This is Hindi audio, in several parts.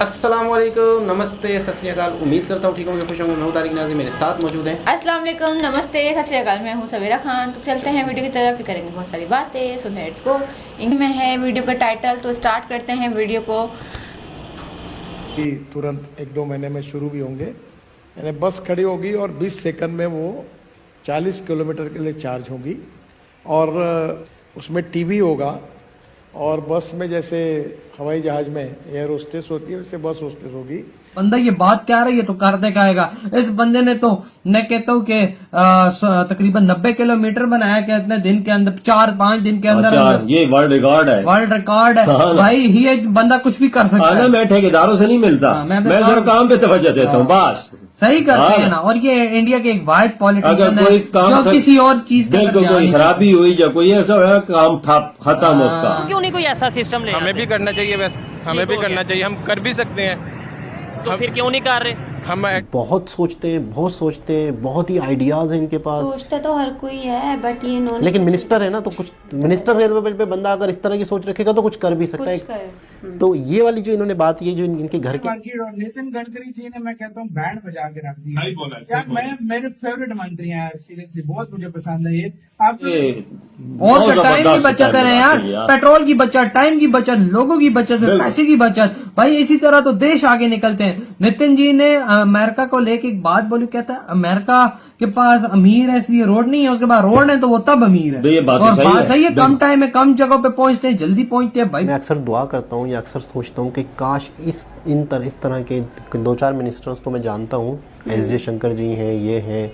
अस्सलामुअलैकुम, नमस्ते, सत श्री अकाल। उम्मीद करता हूँ ठीक होंगे, खुश होंगे। मैं हूं तारिक नाज़िम, मेरे साथ मौजूद हैं। अस्सलाम वालेकुम, नमस्ते, सत श्री अकाल। मैं हूँ सवेरा खान। तो चलते हैं वीडियो की तरफ, भी करेंगे बहुत सारी बातें। So let's go. इनमें है वीडियो का टाइटल, तो स्टार्ट करते हैं वीडियो को। तुरंत 1-2 महीने में शुरू भी होंगे। यानी बस खड़ी होगी और 20 सेकंड में वो 40 किलोमीटर के लिए चार्ज होगी और उसमें टीवी होगा। और बस में जैसे हवाई जहाज में एयर होस्टेस होती है वैसे बस होस्टेस होगी। बंदा ये बात क्या रही है तो कर दे खाएगा। इस बंदे ने तो मैं कहता हूँ कि तकरीबन 90 किलोमीटर बनाया क्या इतने दिन के अंदर, 4-5 दिन के अंदर। ये वर्ल्ड रिकॉर्ड है, वर्ल्ड रिकॉर्ड है। हाँ। भाई ये बंदा कुछ भी कर सकता है। मैं ठेकेदारों से नहीं मिलता। मैं मैं सिर्फ काम पे तवज्जो देता हूँ बस। सही करते हाँ। हैं ना। और ये इंडिया के एक वाइड अगर पॉलिटिशियन कोई है काम जो किसी और चीज के बिल्कुल अंदर कोई ध्यान खराबी हुई या कोई ऐसा हुआ, काम खत्म उसका। क्यों नहीं कोई ऐसा सिस्टम ले हमें आते? भी करना चाहिए, बस हमें भी हो करना गया। चाहिए, हम कर भी सकते हैं। तो फिर क्यों नहीं कर रहे? हम बहुत सोचते हैं, बहुत ही आइडियाज़ हैं इनके पास। सोचता तो हर कोई है, बट ये नॉन लेकिन मिनिस्टर है ना, तो कुछ मिनिस्टर लेवल पे बंदा अगर इस तरह की सोच रखेगा तो कुछ कर भी सकता कुछ है। कर। तो ये वाली जो इन्होंने बात की है, जो इनके घर के मार्केट और नितिन गडकरी जी ने, मैं कहता हूँ, बैंड बजा के रख दिया। यार मैं मेरे फेवरेट मंत्री हैं यार, सीरियसली बहुत मुझे पसंद है ये। आप और बहुत टाइम की जबरदस्त बचत है यार, पेट्रोल की बचत, टाइम की बचत, लोगों की बचत, पैसे की बचत। भाई इसी तरह तो देश आगे निकलते हैं। नितिन जी ने अमेरिका को लेके एक बात बोली, कहता है अमेरिका के पास अमीर है इसलिए रोड नहीं है, उसके पास रोड है तो वो तब अमीर है। ये बात और सही बात है। सही है, कम टाइम में कम जगह पे पहुंचते हैं, जल्दी पहुंचते हैं। भाई मैं अक्सर दुआ करता हूँ या अक्सर सोचता हूँ कि काश इस तरह के 2-4 मिनिस्टर्स को मैं जानता हूँ। एस जयशंकर जी हैं, ये हैं,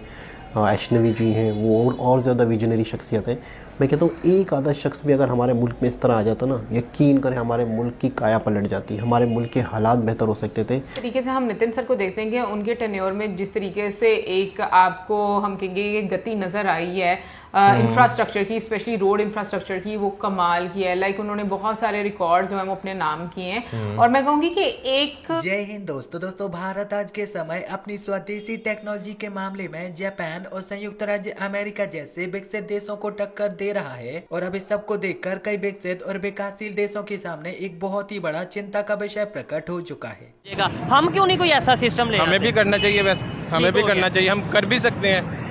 वैष्णवी जी हैं, वो और ज़्यादा विजनरी शख्सियत हैं। मैं कहता हूँ एक आधा शख्स भी अगर हमारे मुल्क में इस तरह आ जाता ना, यकीन करें हमारे मुल्क की काया पलट जाती, हमारे मुल्क के हालात बेहतर हो सकते थे। तरीके से हम नितिन सर को देखते हैं कि उनके टेन्योर में जिस तरीके से एक आपको हम कहेंगे गति नज़र आई है इंफ्रास्ट्रक्चर की, स्पेशली रोड इंफ्रास्ट्रक्चर की, वो कमाल की है। लाइक उन्होंने बहुत सारे रिकॉर्ड्स जो हैं वो अपने नाम किए हैं। और मैं कहूँगी कि एक जय हिंद दोस्तों, भारत आज के समय अपनी स्वदेशी टेक्नोलॉजी के मामले में जापान और संयुक्त राज्य अमेरिका जैसे विकसित देशों को टक्कर दे रहा है। और अब इस सब को देखकर कई विकसित और विकासशील देशों के सामने एक बहुत ही बड़ा चिंता का विषय प्रकट हो चुका है। हम क्यों नहीं कोई ऐसा सिस्टम ले हमें आते? भी करना चाहिए, बस हमें भी हो करना गया। चाहिए, हम कर भी सकते हैं।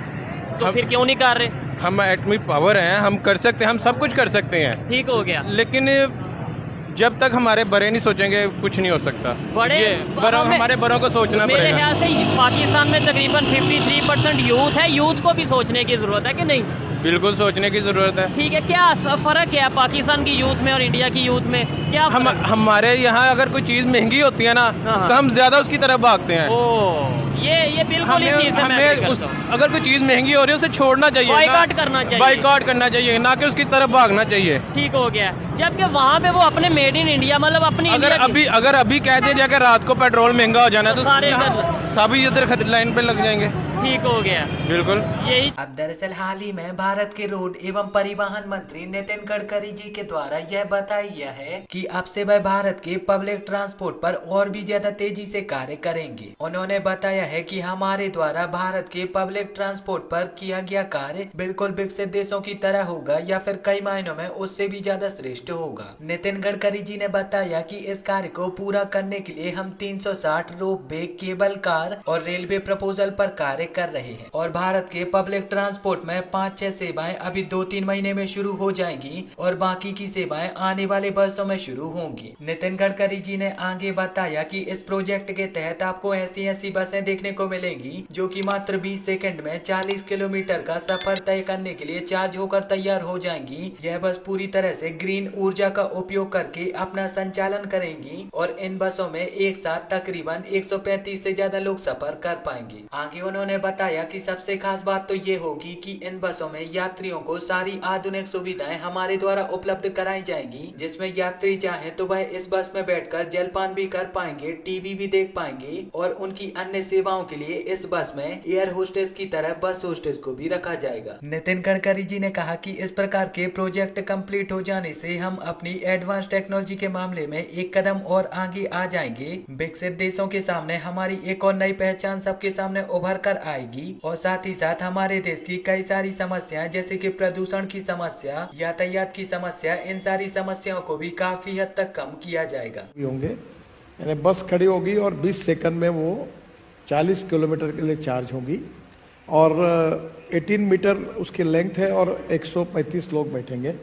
तो फिर क्यों नहीं कर रहे? हम एटमी पावर हैं, हम कर सकते हैं, हम सब कुछ कर सकते हैं। ठीक हो गया। लेकिन जब तक हमारे बड़े नहीं सोचेंगे कुछ नहीं हो सकता। बड़े हमें- हमारे बड़ों को सोचना मेरे पड़ेगा। ख्याल से पाकिस्तान में तकरीबन 53% यूथ है। यूथ को भी सोचने की जरूरत है कि नहीं? बिल्कुल सोचने की जरूरत है। ठीक है, क्या फर्क क्या है पाकिस्तान की यूथ में और इंडिया की यूथ में? क्या हम फर्क? हमारे यहाँ अगर कोई चीज महंगी होती है ना, हाँ। तो हम ज्यादा उसकी तरफ भागते हैं। ओ, ये बिल्कुल इस चीज से मैं हमें agree उस करता हूँ। अगर कोई चीज महंगी हो रही है उसे छोड़ना चाहिए, बाइकआउट करना चाहिए। बाइकआउट करना चाहिए, ना कि उसकी तरफ भागना चाहिए। ठीक हो गया। जबकि वहाँ पे वो अपने मेड इन इंडिया, मतलब अपनी अगर अभी कह दिया जाए कि रात को पेट्रोल महंगा हो जाना है, तो सारे सभी इधर लाइन पे लग जाएंगे। ठीक हो गया। बिल्कुल यही अब दरअसल हाल ही में भारत के रोड एवं परिवहन मंत्री नितिन गडकरी जी के द्वारा यह बताया गया है कि अब से वह भारत के पब्लिक ट्रांसपोर्ट पर और भी ज्यादा तेजी से कार्य करेंगे। उन्होंने बताया है कि हमारे द्वारा भारत के पब्लिक ट्रांसपोर्ट पर किया गया कार्य बिल्कुल विकसित देशों की तरह होगा या फिर कई मायनों में उससे भी ज्यादा श्रेष्ठ होगा। नितिन गडकरी जी ने बताया कि इस कार्य को पूरा करने के लिए हम 360 रोप वे, केबल कार और रेलवे प्रपोजल पर कार्य कर रहे हैं। और भारत के पब्लिक ट्रांसपोर्ट में 5-6 सेवाएं अभी 2-3 महीने में शुरू हो जाएंगी और बाकी की सेवाएं आने वाले वर्षों में शुरू होंगी। नितिन गडकरी जी ने आगे बताया कि इस प्रोजेक्ट के तहत आपको ऐसी बसें देखने को मिलेंगी जो कि मात्र 20 सेकंड में 40 किलोमीटर का सफर तय करने के लिए चार्ज होकर तैयार हो जाएंगी। यह बस पूरी तरह से ग्रीन ऊर्जा का उपयोग करके अपना संचालन करेंगी और इन बसों में एक साथ तकरीबन 135 से ज्यादा लोग सफर कर पाएंगे। आगे उन्होंने बताया कि सबसे खास बात तो ये होगी कि इन बसों में यात्रियों को सारी आधुनिक सुविधाएं हमारे द्वारा उपलब्ध कराई जाएंगी, जिसमें यात्री चाहे तो वह इस बस में बैठकर जलपान भी कर पाएंगे, टीवी भी देख पाएंगे और उनकी अन्य सेवाओं के लिए इस बस में एयर होस्टेस की तरह बस होस्टेस को भी रखा जाएगा। नितिन गडकरी जी ने कहा कि इस प्रकार के प्रोजेक्ट कंप्लीट हो जाने से हम अपनी एडवांस टेक्नोलॉजी के मामले में एक कदम और आगे आ जाएंगे। विकसित देशों के सामने हमारी एक और नई पहचान सबके सामने उभर कर आएगी और साथ ही साथ हमारे देश की कई सारी समस्याएं जैसे कि प्रदूषण की समस्या, यातायात की समस्या, इन सारी समस्याओं को भी काफी हद तक कम किया जाएगा। भी होंगे। यानी बस खड़ी होगी और 20 सेकंड में वो 40 किलोमीटर के लिए चार्ज होगी और 18 मीटर उसकी लेंथ है और 135 लोग बैठेंगे।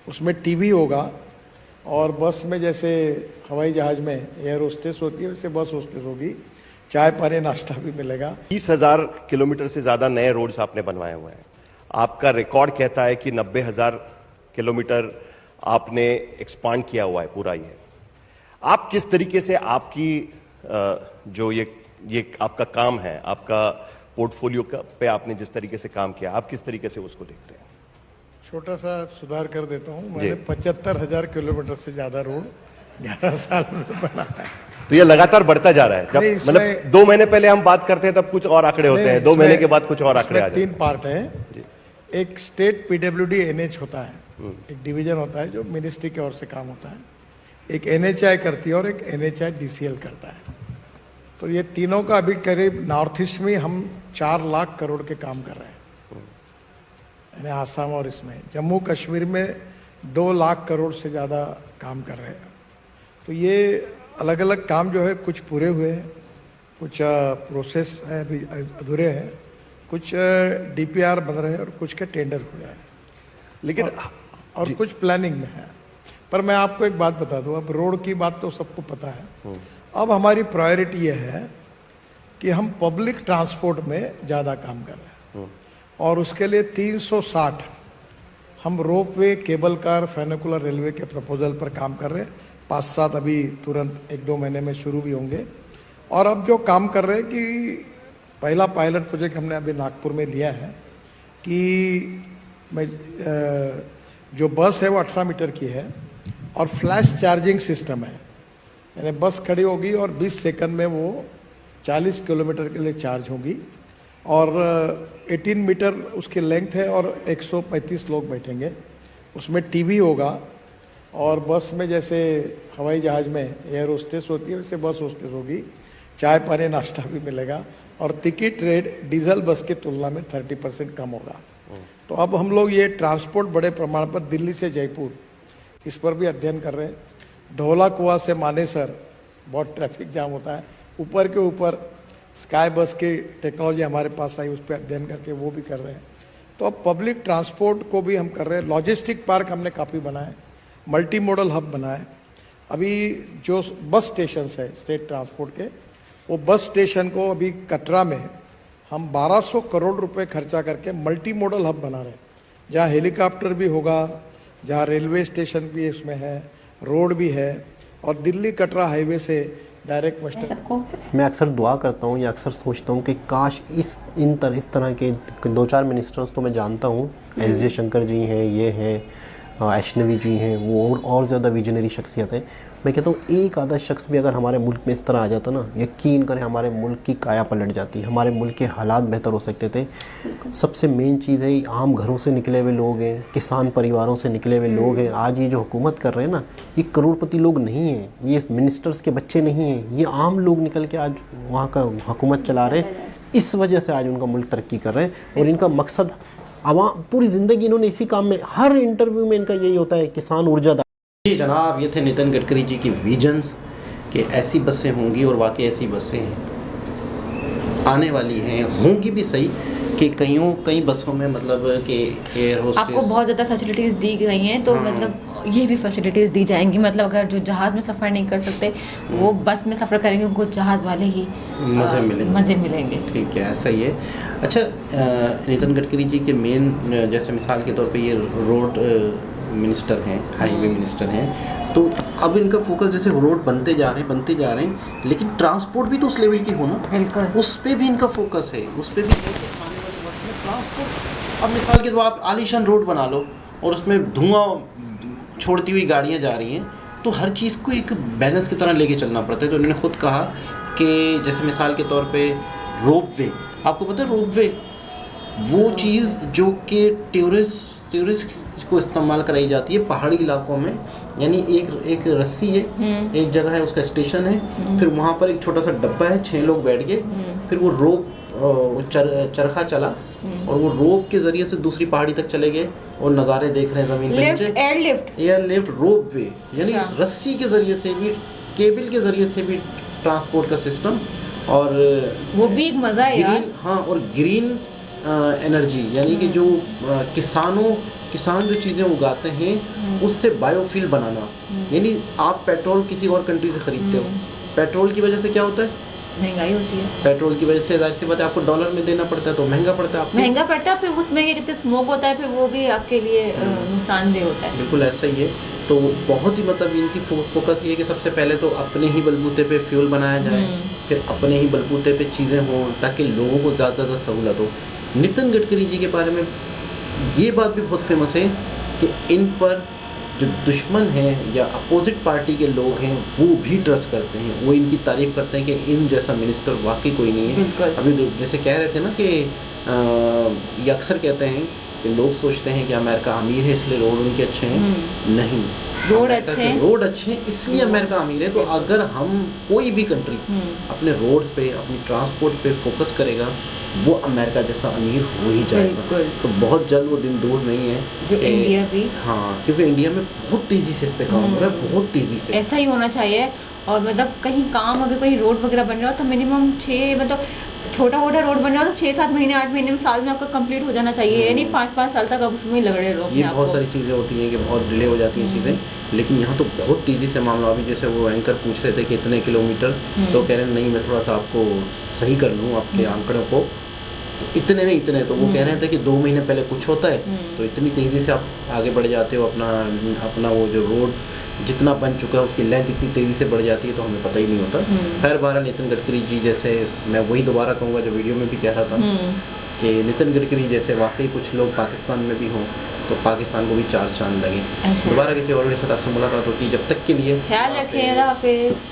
उसमें टीवी होगा और बस में जैसे हवाई जहाज़ में एयर होस्टेस होती है वैसे बस होस्टेस होगी, चाय पानी नाश्ता भी मिलेगा। 20,000 किलोमीटर से ज़्यादा नए रोड्स आपने बनवाए हुए हैं। आपका रिकॉर्ड कहता है कि 90,000 किलोमीटर आपने एक्सपांड किया हुआ है पूरा ये। आप किस तरीके से आपकी जो ये आपका काम है, आपका पोर्टफोलियो पे आपने जिस तरीके से काम किया, आप किस तरीके से उसको देखते हैं? छोटा सा सुधार कर देता हूँ, मैंने 75,000 किलोमीटर से ज़्यादा रोड 11 साल में बना है। तो ये लगातार बढ़ता जा रहा है। जब मतलब 2 महीने पहले हम बात करते हैं तब कुछ और आंकड़े होते हैं, 2 महीने के बाद कुछ और आंकड़े आ जाते हैं। 3 पार्ट है। एक स्टेट PWD NH होता है, एक डिवीजन होता है जो मिनिस्ट्री की ओर से काम होता है, एक NHI करती है और एक NHI DCL करता है। तो ये तीनों का अभी करीब नॉर्थ ईस्ट में हम 4 लाख करोड़ के काम कर रहे हैं, यानी आसाम और इसमें। जम्मू कश्मीर में 2 लाख करोड़ से ज़्यादा काम कर रहे हैं। तो ये अलग अलग काम जो है कुछ पूरे हुए हैं, कुछ प्रोसेस है अभी अधूरे हैं, कुछ DPR बन रहे हैं और कुछ के टेंडर हुए हैं, लेकिन और कुछ प्लानिंग में है। पर मैं आपको एक बात बता दूं, अब रोड की बात तो सबको पता है। अब हमारी प्रायोरिटी ये है कि हम पब्लिक ट्रांसपोर्ट में ज़्यादा काम कर रहे हैं और उसके लिए 360 हम रोपवे, केबल कार, फेनिकुलर रेलवे के प्रपोजल पर काम कर रहे हैं। 5-7 अभी तुरंत 1-2 महीने में शुरू भी होंगे। और अब जो काम कर रहे हैं कि पहला पायलट प्रोजेक्ट हमने अभी नागपुर में लिया है कि मैं जो बस है वो 18 मीटर की है और फ्लैश चार्जिंग सिस्टम है, यानी बस खड़ी होगी और 20 सेकंड में वो 40 किलोमीटर के लिए चार्ज होगी और 18 मीटर उसकी लेंथ है और 135 लोग बैठेंगे। उसमें टीवी होगा और बस में जैसे हवाई जहाज़ में एयर होस्टेस होती है वैसे बस होस्टेस होगी, चाय पानी नाश्ता भी मिलेगा और टिकट रेट डीजल बस की तुलना में 30% कम होगा। तो अब हम लोग ये ट्रांसपोर्ट बड़े प्रमाण पर दिल्ली से जयपुर इस पर भी अध्ययन कर रहे हैं। धौला कुआं से मानेसर बहुत ट्रैफिक जाम होता है, ऊपर के ऊपर स्काई बस की टेक्नोलॉजी हमारे पास आई, उस पर अध्ययन करके वो भी कर रहे हैं। तो अब पब्लिक ट्रांसपोर्ट को भी हम कर रहे हैं। लॉजिस्टिक पार्क हमने काफ़ी बनाए, मल्टी मॉडल हब बनाए। अभी जो बस स्टेशन है स्टेट ट्रांसपोर्ट के, वो बस स्टेशन को अभी कटरा में हम 1200 करोड़ रुपए खर्चा करके मल्टी मॉडल हब बना रहे हैं, जहाँ हेलीकॉप्टर भी होगा, जहाँ रेलवे स्टेशन भी इसमें है, रोड भी है और दिल्ली कटरा हाईवे से डायरेक्ट वेस्टर्न। मैं अक्सर दुआ करता हूँ या अक्सर सोचता हूँ कि काश इस तरह के 2-4 मिनिस्टर्स को मैं जानता हूँ, एस जयशंकर जी हैं, ये हैं, वैष्णवी जी हैं, वो और ज़्यादा विजनरी शख्सियत है। मैं कहता हूँ एक आधा शख्स भी अगर हमारे मुल्क में इस तरह आ जाता ना, यकीन करें हमारे मुल्क की काया पलट जाती, हमारे मुल्क के हालात बेहतर हो सकते थे। सबसे मेन चीज़ है आम घरों से निकले हुए लोग हैं, किसान परिवारों से निकले हुए लोग हैं। आज ये जो हुकूमत कर रहे हैं ना, ये करोड़पति लोग नहीं हैं, ये मिनिस्टर्स के बच्चे नहीं हैं, ये आम लोग निकल के आज वहाँ का हुकूमत चला रहे हैं। इस वजह से आज उनका मुल्क तरक्की कर रहे हैं और इनका मकसद आवाम, पूरी ज़िंदगी इन्होंने इसी काम में, हर इंटरव्यू में इनका यही होता है, किसान ऊर्जादार। जी जनाब, ये थे नितिन गडकरी जी की विजन्स कि ऐसी बसें होंगी और वाकई ऐसी बसें हैं, आने वाली हैं, होंगी भी सही कि कई बसों में मतलब कि एयर होस्टेस आपको बहुत ज़्यादा फैसिलिटीज़ दी गई हैं, तो मतलब ये भी फैसिलिटीज़ दी जाएंगी। मतलब अगर जो जहाज़ में सफ़र नहीं कर सकते वो बस में सफ़र करेंगे, उनको जहाज़ वाले ही मज़े मिलेंगे। ठीक है, ऐसा ही है। अच्छा, नितिन गडकरी जी के मेन जैसे मिसाल के तौर पे ये रोड मिनिस्टर हैं, हाईवे मिनिस्टर हैं, तो अब इनका फोकस जैसे रोड बनते जा रहे हैं, लेकिन ट्रांसपोर्ट भी तो उस लेवल की हो ना, बिल्कुल उस पर भी इनका फोकस है, उस पर भी है कि आने वाले वक्त में ट्रांसपोर्ट। अब मिसाल के तौर आप आलीशान रोड बना लो और उसमें धुआं छोड़ती हुई गाड़ियाँ जा रही हैं, तो हर चीज़ को एक बैलेंस की तरह लेके चलना पड़ता है। तो उन्होंने खुद कहा कि जैसे मिसाल के तौर पे रोपवे, आपको पता है रोपवे वो चीज़ जो कि टूरिस्ट को इस्तेमाल कराई जाती है पहाड़ी इलाकों में, यानी एक रस्सी है, एक जगह है उसका स्टेशन है, फिर वहाँ पर एक छोटा सा डब्बा है, 6 लोग बैठ गए, फिर वो रोप चरखा चला और वो रोप के ज़रिए से दूसरी पहाड़ी तक चले गए और नज़ारे देख रहे हैं ज़मीन पे नीचे। एयरलिफ्ट रोप वे, यानी रस्सी के ज़रिए से भी केबल के ज़रिए से भी ट्रांसपोर्ट का सिस्टम, और वो भी एक मज़ा है यार। ग्रीन, हाँ, और ग्रीन एनर्जी, यानी कि जो किसान जो चीज़ें उगाते हैं उससे बायोफ्यूल बनाना। यानी आप पेट्रोल किसी और कंट्री से ख़रीदते हो, पेट्रोल की वजह से क्या होता है, महंगाई होती है। पेट्रोल की वजह से जाहिर सी बात है आपको डॉलर में देना पड़ता है, तो महंगा पड़ता है आपको। महंगा पड़ता है, फिर उसमें कितने स्मोक होता है, फिर वो भी आपके लिए नुकसानदेह होता है। बिल्कुल ऐसा ही है। तो बहुत ही मतलब इनकी फोकस ये है कि सबसे पहले तो अपने ही बलबूते पे फ्यूल बनाया जाए, फिर अपने ही बलबूते पे चीज़ें हों ताकि लोगों को ज़्यादा से ज़्यादा सहूलत हो। नितिन गडकरी जी के बारे में ये बात भी बहुत फेमस है कि इन पर जो दुश्मन हैं या अपोजिट पार्टी के लोग हैं वो भी ट्रस्ट करते हैं, वो इनकी तारीफ़ करते हैं कि इन जैसा मिनिस्टर वाकई कोई नहीं है। अभी जैसे कह रहे थे ना कि ये अक्सर कहते हैं कि लोग सोचते हैं कि अमेरिका अमीर है इसलिए रोड उनके अच्छे हैं। नहीं, रोड अच्छे हैं इसलिए अमेरिका अमीर है। तो अगर हम कोई भी कंट्री अपने रोड्स पे, अपनी ट्रांसपोर्ट पे फोकस करेगा, वो अमेरिका जैसा अमीर हो ही जाएगा। तो बहुत जल्द वो दिन दूर नहीं है जो इंडिया भी, हाँ, क्योंकि इंडिया में बहुत तेज़ी से इस पे काम हो रहा है, बहुत तेज़ी से। ऐसा ही होना चाहिए। और मतलब कहीं काम, अगर कोई रोड वगैरह बन रहा हो तो मिनिमम 6, मतलब छोटा मोटा रोड बन रहा हो तो 6-7 महीने 8 महीने में, साल में आपका कंप्लीट हो जाना चाहिए। यानी 5-5 साल तक अब उसमें लग रहे लोग। ये बहुत सारी चीज़ें होती हैं कि बहुत डिले हो जाती हैं चीज़ें, लेकिन यहाँ तो बहुत तेज़ी से मामला। अभी जैसे वो एंकर पूछ रहे थे कि इतने किलोमीटर, तो कह रहे हैं नहीं मैं थोड़ा सा आपको सही कर लूँ आपके आंकड़ों को, इतने नहीं इतने। तो वो कह रहे थे कि 2 महीने पहले कुछ होता है तो इतनी तेज़ी से आप आगे बढ़ जाते हो, अपना वो जो रोड जितना बन चुका है उसकी लेंथ इतनी तेज़ी से बढ़ जाती है तो हमें पता ही नहीं होता। खैर बहरहाल नितिन गडकरी जी जैसे, मैं वही दोबारा कहूँगा जो वीडियो में भी कह रहा था कि नितिन गडकरी जैसे वाकई कुछ लोग पाकिस्तान में भी हों तो पाकिस्तान को भी 4 चांद लगे। दोबारा किसी और के साथ आपसे मुलाकात होती है, जब तक के लिए ख्याल रखें, अल्लाह हाफिज़।